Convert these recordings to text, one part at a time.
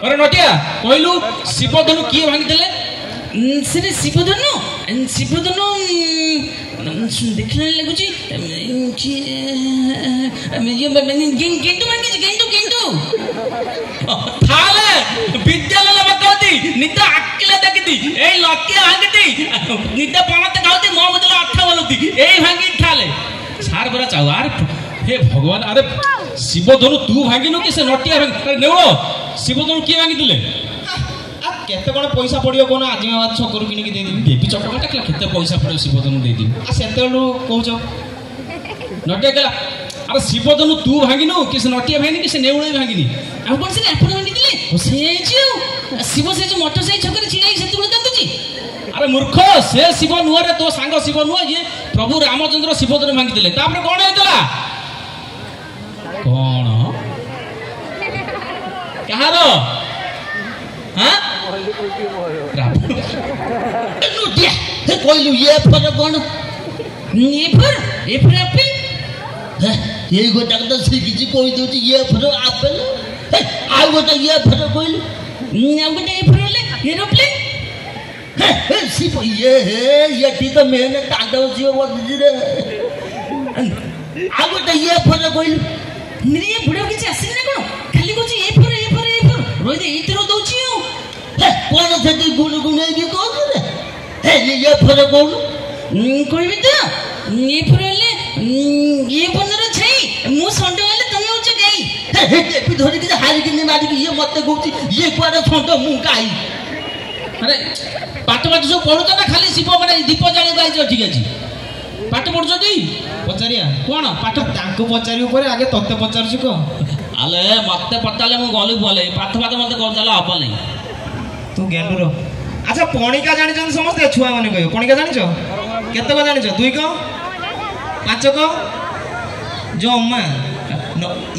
अरे नटिया कहलु शिवधनु किए भांगी से शिवधनु शिवधनु देखने लगुची गेंटू भांगी गेंटू थाले विद्यालय बकती निता अक्किला देखती ए लक्की भांगती निता पणत गाउती मो बदला अठा बोलती ए भांगी थाले सार बरा चाउ आर हे भगवान अरे शिवधनु तू भांगिनु कि से नटिया भांगी नेउलो शिवधनु किए भांगी दिले केते कोन पैसा पड़ियो कोन आदि बात छकरू किनि के दे दी देवी चटका टाकला केते पैसा पड़ियो शिवधनु दे दी आ सेतेलु कहउछ नटिया कला अरे शिवधनु तू भांगिनु कि से नटिया भांगिनी कि से नेउलो भांगिनी आ कोन से आपण भांगी दिले से जो शिव से जो मोटर से छकरी छिड़ाई से तुळ दंतुची अरे मूर्ख से शिव नुआ रे तो सांग शिव नुआ ये प्रभु रामचंद्र शिवधनु भांगी दिले तापर कोन हेतला कौन कहार हाँ कहलु ये फर कौन ये फर एप्पल ये गोटा तो शिखी कही दउची ये फर एप्पल आ गोटा ये फर कहलु आ गोटा ये फर एरोप्लेन शिव ये ठीक तो मैंने तांडव शिव बोलती रे आ गोटा ये फर कहलु मेरे ये बुढ़ा किसी आसी ना कौन खाली कुछ ये फर रोई दे इतरो दउची कौन से गुण गुणे की कौन रे ये फर कौन कोई भी तो ये फर ले ये बनर छई मु संड वाले तमे उच गई भी धोरी के हारी के मारी के ये मत कहउची ये कुआरे संड मु काई अरे पाठ सब पढु त ना खाली शिव माने दीप जाळे गाइछ ठीक अछि पाठ पढु दी पचारिया कोन पाठ तांको पचारि ऊपर आगे तत्ते पचारछु को आले मते पटाले मु गलु बोले पाठ मते कर जाला हबो नै तू गेंडू रो अच्छा पणिका जानि जन समस्त छुआ माने कहियो पणिका जानिछो केते को जानिछो 2 को 5 को जो अम्मा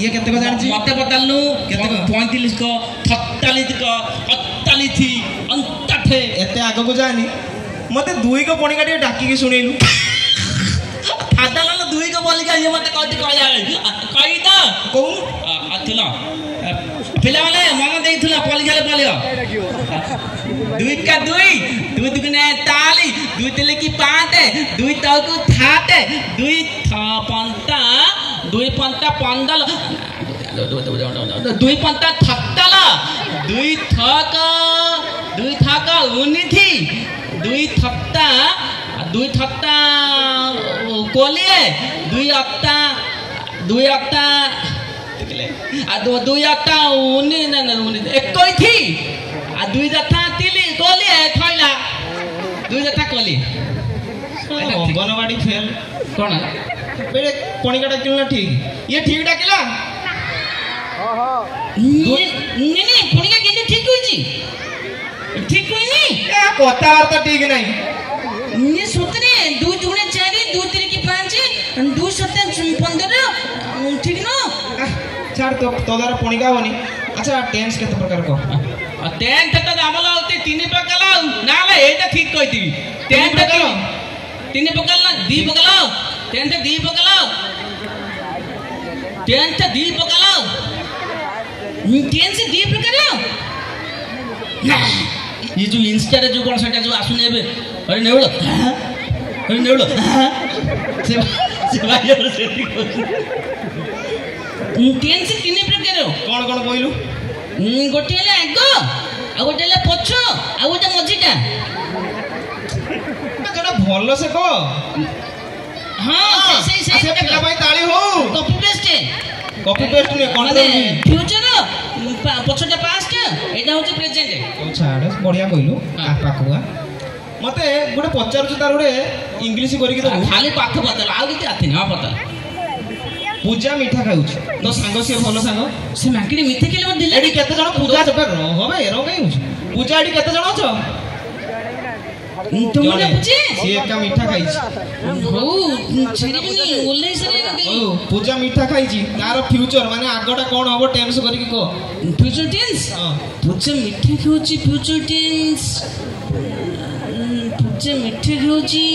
ये केते को जानिछि मते पटालनु केते को 35 को 47 को 48 अंतठे एते आगो को जानी मते 2 को पणिका टे डाकी के सुनेलु आदालन 2 को बोल के ये मते कहती कही ता कहू अथिला पिला वाले मन देइथुला पलिखाले पलियो 2 का 2 दुगने ताली 2 तिले की 5 2 तक थाटे 2 पंता 2 पंता 15 2 पंता 37 2 थक 19 2 थत्ता कोलिए 2 अक्टा 2 अक्टा आ 2 अक्टा 19 एकई थी आ 2 जथा तिली कोलिए खइला 2 जथा कोली अंगनवाड़ी फेल कोन बेरे पणिका डाकिला ठीक ये ठीक डाकिला नहीं पणिका के ठीक होई ठीक होई ए कथा वार्ता ठीक नहीं ये सूत्र 2 दुगुणे 4 2 3 की 5 2 7 15 ठीक न छाड़ तो द्वारा पणिका होनी अच्छा टेंस केते प्रकार को टेंथ त आमला होती 3 प्रकार ना ले एटा ठीक कहती टेंथ प्रकार 3 प्रकार ना 2 प्रकार टेंथ 2 प्रकार टेंथ 2 प्रकार टेंथ 2 प्रकार ये जो इंस्टा रे जो कोन सेटा जो आसुने बे अरे नेउलो से भाई और सेठी को टेन से 3 प्रकार कोन कोन कहलु गोटे ले आगो आ गोटे ले पछो आ गोटे मझीटा जरा भलो से को हां सही पिला भाई ताली हो कॉपी पेस्ट ने कोन फ्यूचर पछोटा पास्ट एटा होचे प्रेजेंट छाड़ बढ़िया कहलु आ पाखुआ मते गुडे पचारछु तार गुडे इंग्लिश करी के दबु खाली पाठ बदल आ किते आथिन हां पता पूजा मिठा खाउछ तो सांग से भलो सांग से मांकड़ी मिठे केले मत दिले एडी केते जण पूजा चपे होबे एरो कई होछ पूजा एडी केते जण छ तुम ने पूछे से एका मिठा खाइछ हो छेरी बिनी ओले सरे गई ओ पूजा मिठा खाइछि तार फ्यूचर माने आगडा कोन होबो टेंस करी के को फ्यूचर टेंस पूजा मिठे खाउची फ्यूचर टेंस पूजा मिठे खाउची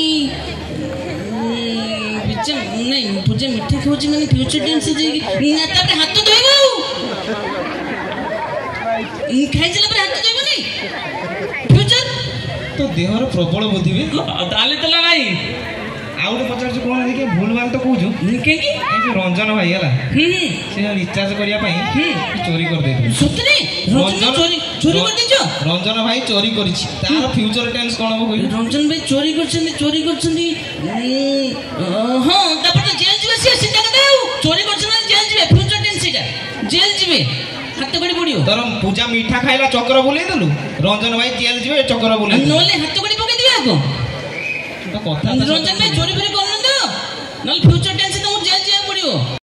पूजा नहीं पूजा मिठे खाउची माने फ्यूचर टेंस जे ना तारे हाथ धोइबो ଖାଇସାରିଲା ପରେ ହାତ ଧୋଇବନି ଫ୍ୟୁଚର ତୋ ଦେହର ପ୍ରବଳ ବୁଦ୍ଧି ବେ। ତାହେଲେ ଥିଲା ନାଇଁ ଆଉ ଗୋଟେ ପଚାରୁଛୁ କଣ ଦେଖି ଭୁଲ ଭାଲ ତ କହୁଛୁ। କାହିଁକି ଏ ଯୋଉ ରଞ୍ଜନ ଭାଇ ହେଲା ସେ ରିଚାର୍ଜ କରିବା ପାଇଁ ଚୋରି କରିଦେଇଥିଲେ। ସତରେ ଚୋରି କରିଦେଇଛ? ରଞ୍ଜନ ଭାଇ ଚୋରି କରିଛି ତାର ଫ୍ୟୁଚର ଟେନ୍ସ କଣ ହବ କହିଲୁ? ରଞ୍ଜନ ଭାଇ ଚୋରି କରିଛନ୍ତି ହଁ ତାପରେ ଜେଲ ଯିବେ ସିଧା କଥା ଆଉ ଚୋରି କରିଛନ୍ତି ଜେଲ ଯିବେ ଫ୍ୟୁଚର ଟେନ୍ସ ସେଇଟା ଜେଲ ଯିବେ ହାତ କଡ଼ି ପଡ଼ିବ। ତୋର ପୂଜା ମିଠା ଖାଇଲା ଚକ୍ର ବୁଲେଇ ଦେଲୁ ରଞ୍ଜନ ଭାଇ ଜେଲ ଯିବେ ଚକ୍ର ବୁଲେଇ ନହେଲେ ହାତ କଡ଼ି ପକେଇ ଦିବେ ଆଗ କଥା ରଞ୍ଜନ ଭାଇ ଚୋରି ଫୋରି କରୁନାହାନ୍ତି ତ ନହେଲେ ଫ୍ୟୁଚର ଟେନ୍ସ ତମକୁ ଜେଲ ଯିବାକୁ ପଡ଼ିବ।